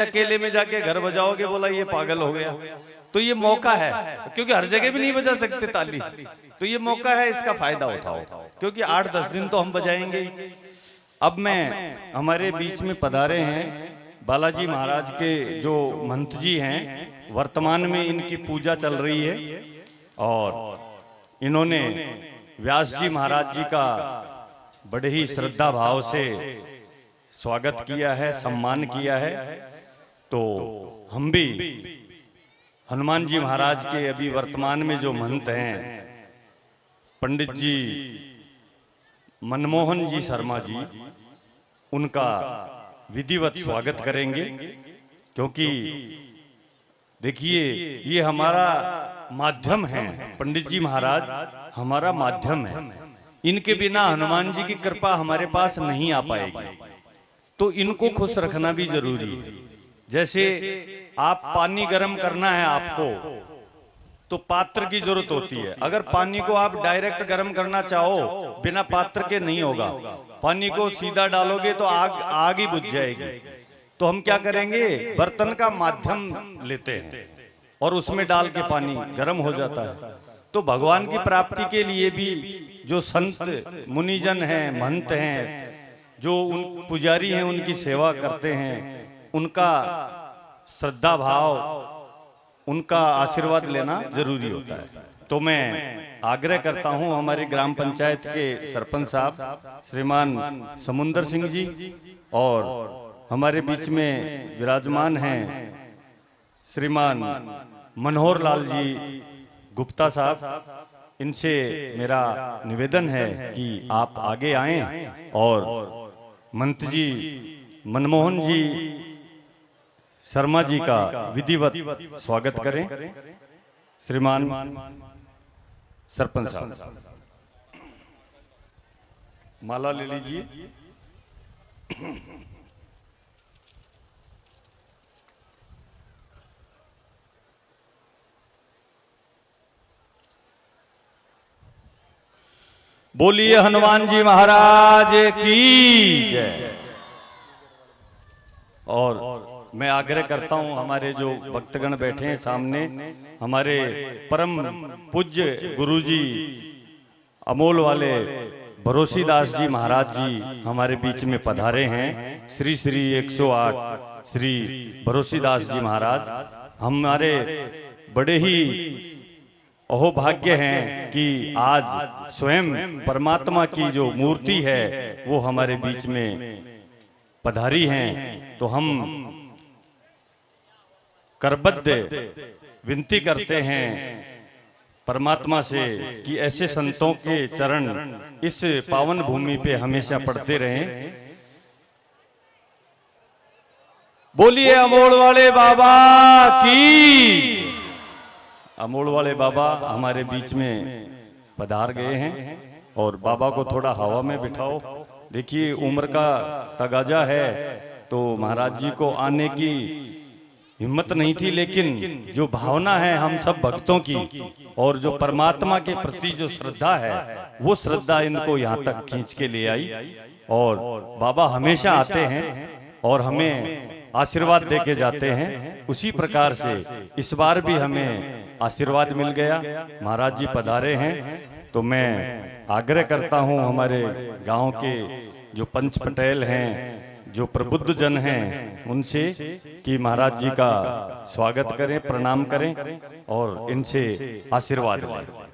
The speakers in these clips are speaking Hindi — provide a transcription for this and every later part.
अकेले में जाके घर बजाओगे, बोला ये पागल हो गया। तो ये मौका है, क्योंकि हर जगह भी नहीं बजा सकते ताली, तो ये मौका है, इसका फायदा उठाओ, क्योंकि 8-10 दिन तो हम बजाएंगे ही। अब मैं हमारे बीच में पधारे हैं बालाजी महाराज के जो महंत जी हैं, वर्तमान में इनकी पूजा चल रही है और इन्होंने व्यास जी महाराज जी का बड़े ही श्रद्धा भाव से स्वागत किया है, सम्मान किया है। तो हम भी हनुमान जी महाराज के अभी वर्तमान में जो महंत हैं पंडित जी मनमोहन जी शर्मा जी, उनका विधिवत स्वागत करेंगे, क्योंकि देखिए ये हमारा माध्यम है। पंडित जी महाराज हमारा माध्यम है, इनके बिना हनुमान जी की कृपा हमारे पास नहीं आ पाएगी, तो इनको खुश रखना भी जरूरी है। जैसे आप पानी गर्म करना है आपको, तो पात्र की जरूरत होती है। अगर पानी को आप डायरेक्ट गर्म करना चाहो बिना पात्र के नहीं होगा, पानी को सीधा डालोगे तो आग ही बुझ जाएगी। तो हम क्या करेंगे, बर्तन का माध्यम लेते हैं और उसमें डाल के पानी गर्म हो जाता है। तो भगवान की प्राप्ति के लिए भी जो संत मुनिजन हैं, महंत हैं, जो उन पुजारी हैं, उनकी सेवा करते हैं, उनका श्रद्धा भाव, उनका आशीर्वाद लेना जरूरी होता है। तो मैं आग्रह करता हूं हमारी ग्राम पंचायत के सरपंच साहब श्रीमान समुंदर सिंह जी, और हमारे बीच में विराजमान हैं श्रीमान मनोहर लाल जी गुप्ता साहब, इनसे मेरा निवेदन है कि आप आगे आएं और मंत्री जी मनमोहन जी शर्मा जी का विधिवत स्वागत करें। श्रीमान सरपंच साहब माला ले लीजिए। बोलिए हनुमान जी महाराज की जय। और मैं आग्रह करता हूं हमारे जो भक्तगण बैठे हैं सामने, हमारे परम पूज्य गुरुजी अमोल वाले भरोसीदास जी महाराज जी हमारे बीच में पधारे हैं। श्री श्री 108 श्री भरोसीदास जी महाराज हमारे बड़े ही अहोभाग्य हैं कि आज स्वयं परमात्मा की जो मूर्ति है वो हमारे बीच में पधारी हैं। तो हम करबद्ध विनती करते हैं परमात्मा से कि ऐसे संतों के चरण इस पावन भूमि पे हमेशा पड़ते रहें। बोलिए अमोल वाले बाबा की। अमोल वाले बाबा हमारे बीच में पधार गए हैं और बाबा को थोड़ा हवा में बिठाओ। देखिए उम्र का तगाजा है, तो महाराज जी को आने की हिम्मत नहीं थी, लेकिन जो भावना है हम सब भक्तों की और जो परमात्मा के प्रति जो श्रद्धा है वो श्रद्धा इनको यहाँ तक खींच के ले आई। और बाबा हमेशा आते हैं और हमें आशीर्वाद दे के जाते हैं। उसी प्रकार से इस बार भी हमें आशीर्वाद मिल गया, महाराज जी पधारे हैं। तो मैं आग्रह करता हूँ हमारे गांव के जो पंच पटेल हैं, जो प्रबुद्ध जन हैं, उनसे कि महाराज जी का स्वागत करें, प्रणाम करें और इनसे आशीर्वाद लें।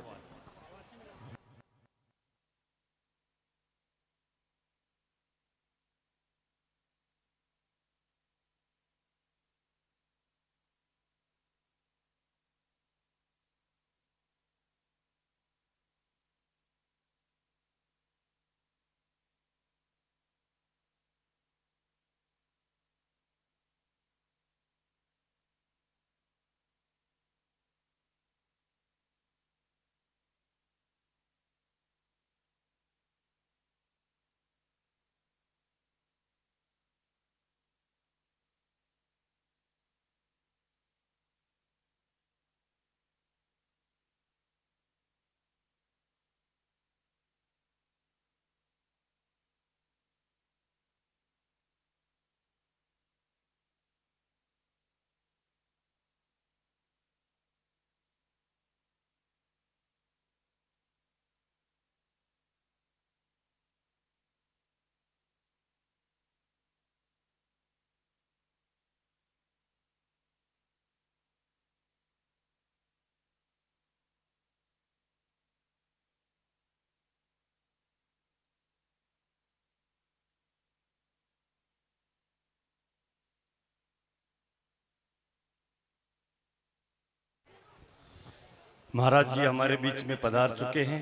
महाराज जी हमारे बीच में पधार चुके हैं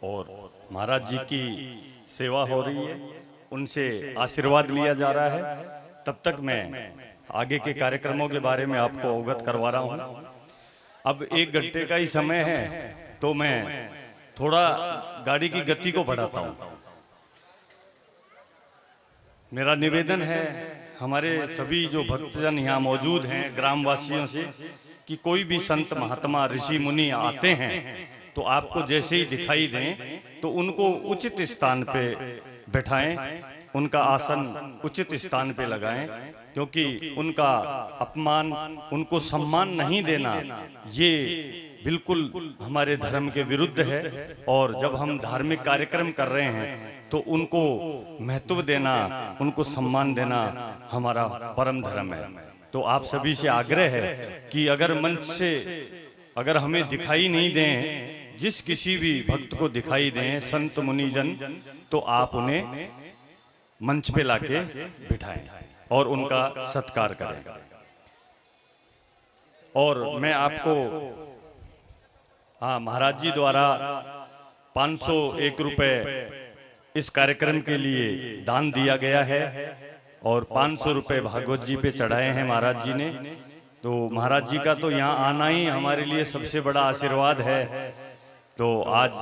और महाराज जी की सेवा हो रही है, उनसे आशीर्वाद लिया जा रहा है। तब तक मैं आगे के कार्यक्रमों के बारे में आपको अवगत करवा रहा हूं। अब 1 घंटे का ही समय है, तो मैं थोड़ा गाड़ी की गति को बढ़ाता हूं। मेरा निवेदन है हमारे सभी जो भक्तजन यहाँ मौजूद हैं ग्रामवासियों से कि कोई भी संत महात्मा ऋषि मुनि आते हैं तो आपको जैसे ही दिखाई दें तो उनको उचित स्थान पे बैठाएं, उनका आसन उचित स्थान पे लगाएं, क्योंकि उनका अपमान, उनको सम्मान नहीं देना ये बिल्कुल हमारे धर्म के विरुद्ध है। और जब हम धार्मिक कार्यक्रम कर रहे हैं तो उनको महत्व देना, उनको सम्मान देना हमारा परम धर्म है। तो आप सभी से आग्रह है कि अगर मंच से अगर हमें दिखाई नहीं दें, जिस किसी भी भक्त को दिखाई दें संत मुनिजन, तो आप उन्हें मंच पे लाके बिठाएं और उनका सत्कार करें। और मैं आपको महाराज जी द्वारा 501 रुपए इस कार्यक्रम के लिए दान दिया गया है और 500 रुपए भागवत जी पे चढ़ाए हैं महाराज जी ने। तो महाराज जी का तो यहाँ आना ही हमारे लिए सबसे बड़ा आशीर्वाद है। तो आज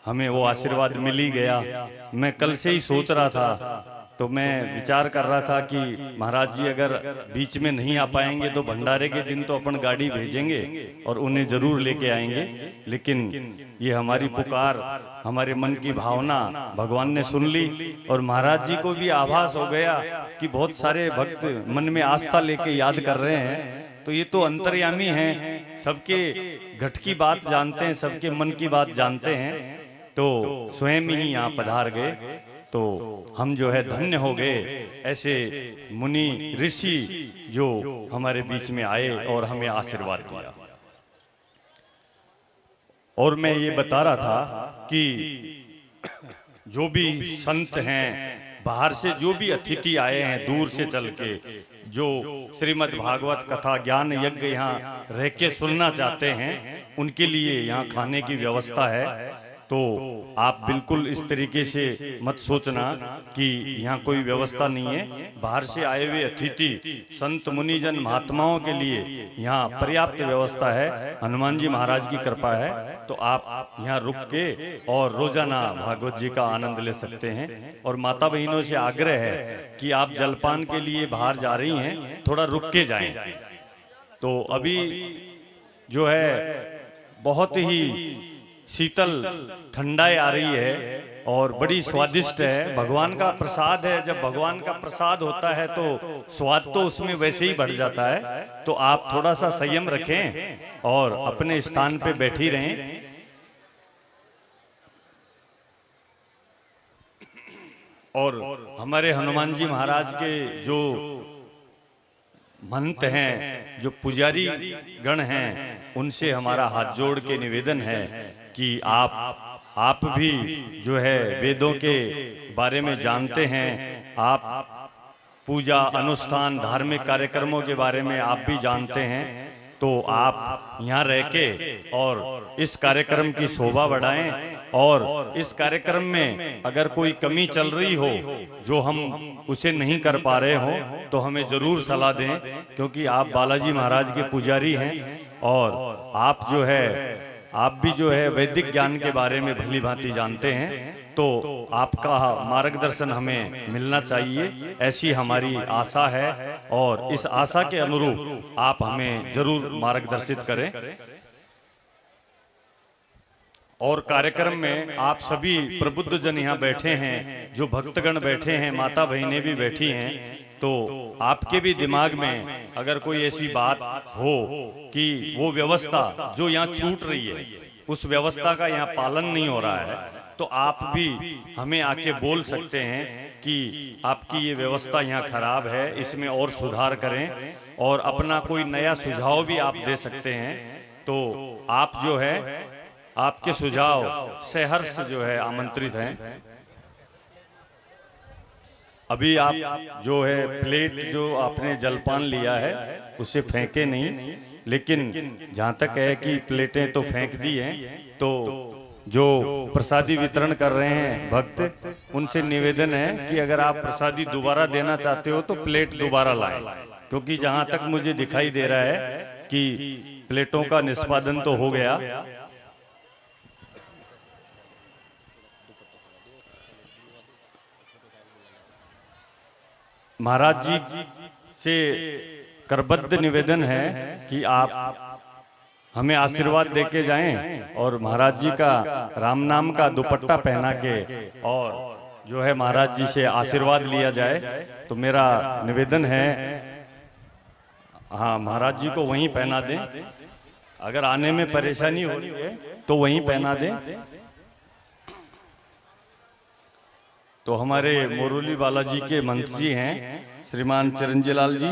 हमें वो आशीर्वाद मिल ही गया। मैं कल से ही सोच रहा था, तो मैं विचार कर रहा था कि महाराज जी अगर बीच में नहीं आ पाएंगे तो भंडारे के दिन तो अपन गाड़ी भेजेंगे और उन्हें जरूर लेके आएंगे। लेकिन ये हमारी पुकार, हमारे मन की भावना भगवान ने सुन ली और महाराज जी को भी आभास हो गया कि बहुत सारे भक्त मन में आस्था लेके याद कर रहे हैं। तो ये तो अंतर्यामी हैं, सबके घट की बात जानते हैं, सबके मन की बात जानते हैं। तो स्वयं ही यहाँ पधार गए, तो हम जो है धन्य हो गए, ऐसे मुनि ऋषि जो हमारे बीच में आए और हमें आशीर्वाद दिया। और मैं ये बता रहा था कि जो भी संत हैं, बाहर से जो भी अतिथि आए हैं दूर से चल के, जो श्रीमद् भागवत कथा ज्ञान यज्ञ यहाँ रह के सुनना चाहते हैं, उनके लिए यहाँ खाने की व्यवस्था है। तो आप बिल्कुल इस तरीके से मत सोचना कि यहाँ कोई व्यवस्था नहीं है। बाहर से आए हुए अतिथि संत मुनिजन महात्माओं के लिए यहाँ पर्याप्त व्यवस्था है, हनुमान जी महाराज की कृपा है। तो आप यहाँ रुक के और रोजाना भागवत जी का आनंद ले सकते हैं। और माता बहनों से आग्रह है कि आप जलपान के लिए बाहर जा रही हैं, थोड़ा रुक के जाएं। तो अभी जो है बहुत ही शीतल ठंडाई आ रही है और बड़ी स्वादिष्ट है, भगवान का प्रसाद है। जब भगवान का प्रसाद होता है तो स्वाद तो उसमें वैसे ही बढ़ जाता है। तो आप थोड़ा सा संयम रखें और अपने स्थान पे बैठी रहें। और हमारे हनुमान जी महाराज के जो महंत हैं, जो पुजारी गण हैं, उनसे हमारा हाथ जोड़ के निवेदन है कि आप भी जो है वेदों के बारे में जानते हैं, आप पूजा अनुष्ठान धार्मिक कार्यक्रमों के बारे में आप भी जानते हैं। तो आप यहाँ रह के और इस कार्यक्रम की शोभा बढ़ाएं। और इस कार्यक्रम में अगर कोई कमी चल रही हो जो हम उसे नहीं कर पा रहे हो तो हमें जरूर सलाह दें, क्योंकि आप बालाजी महाराज के पुजारी हैं और आप भी जो है वैदिक ज्ञान के बारे में भली भांति जानते हैं। तो आपका मार्गदर्शन हमें मिलना चाहिए, ऐसी हमारी आशा है। और इस आशा के अनुरूप आप हमें जरूर मार्गदर्शित करें। और कार्यक्रम में आप सभी प्रबुद्ध जन यहाँ बैठे हैं, जो भक्तगण बैठे हैं, माता बहनें भी बैठी हैं। तो आपके भी दिमाग में अगर कोई ऐसी बात हो कि वो व्यवस्था जो यहाँ छूट रही है, उस व्यवस्था का यहाँ पालन नहीं हो रहा है, तो आप भी हमें आके बोल सकते हैं कि आपकी ये व्यवस्था यहाँ खराब है, इसमें और सुधार करें। और अपना कोई नया सुझाव भी आप दे सकते हैं। तो आप जो है आपके सुझाव सहर्ष जो है आमंत्रित हैं। अभी आप जो है प्लेट जो आपने जलपान लिया है उसे फेंके नहीं, लेकिन जहाँ तक है कि प्लेटें तो फेंक दी हैं, तो जो प्रसादी वितरण कर रहे हैं भक्त, उनसे निवेदन है कि अगर आप प्रसादी दोबारा देना चाहते हो तो प्लेट दोबारा लाएं, क्योंकि जहाँ तक मुझे दिखाई दे रहा है कि प्लेटों का निष्पादन तो हो गया। महाराज जी से करबद्ध निवेदन है कि आप हमें आशीर्वाद देके जाएं और महाराज जी का राम नाम का दुपट्टा पहना के और जो है महाराज जी से आशीर्वाद लिया जाए। तो मेरा निवेदन है, हाँ, महाराज जी को वहीं पहना दें, अगर आने में परेशानी हो रही है तो वहीं पहना दें। तो हमारे मोरोली बालाजी के मंत्री जी हैं श्रीमान चिरंजी लाल जी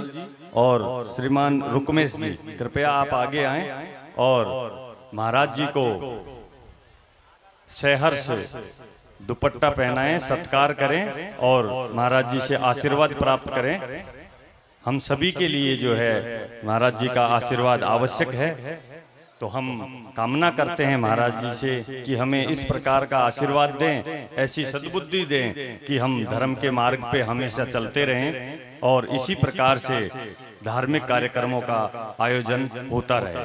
और श्रीमान रुकमेश जी, कृपया आप आगे आएं और महाराज जी को सहर्ष दुपट्टा पहनाएं, सत्कार करें और महाराज जी से आशीर्वाद प्राप्त करें। हम सभी के लिए जो है महाराज जी का आशीर्वाद आवश्यक है, तो हम कामना करते हैं महाराज जी से कि हमें इस प्रकार का आशीर्वाद दें, ऐसी सद्बुद्धि दें कि हम धर्म के मार्ग पे हमेशा चलते रहें और इसी प्रकार से धार्मिक कार्यक्रमों का आयोजन होता रहे।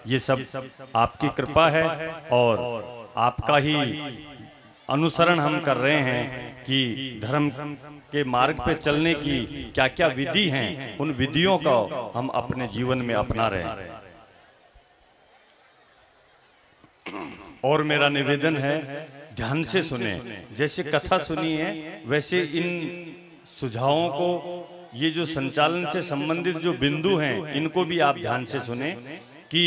ये सब आपकी कृपा है और आपका ही अनुसरण हम कर रहे हैं कि धर्म के मार्ग पे चलने की क्या क्या विधि हैं, उन विधियों को हम अपने जीवन में अपना रहे हैं। और मेरा निवेदन है, ध्यान से सुने, जैसे कथा सुनी है वैसे इन सुझावों को, ये जो संचालन से संबंधित जो बिंदु हैं, इनको भी आप ध्यान से सुने कि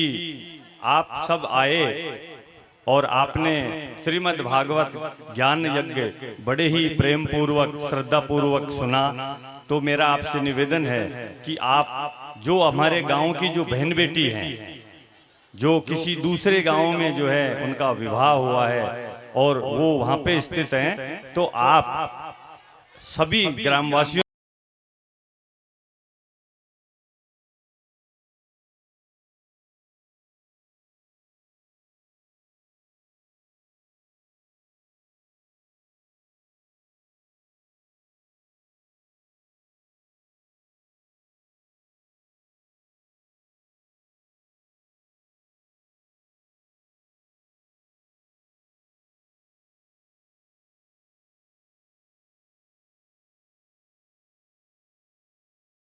आप सब आए और आपने श्रीमद् भागवत ज्ञान यज्ञ बड़े ही प्रेम पूर्वक श्रद्धा पूर्वक सुना। तो मेरा आपसे निवेदन है कि आप जो हमारे गांव की जो बहन बेटी हैं, जो किसी दूसरे गांव में जो है उनका विवाह हुआ है और वो वहां पे स्थित हैं, तो आप सभी ग्रामवासियों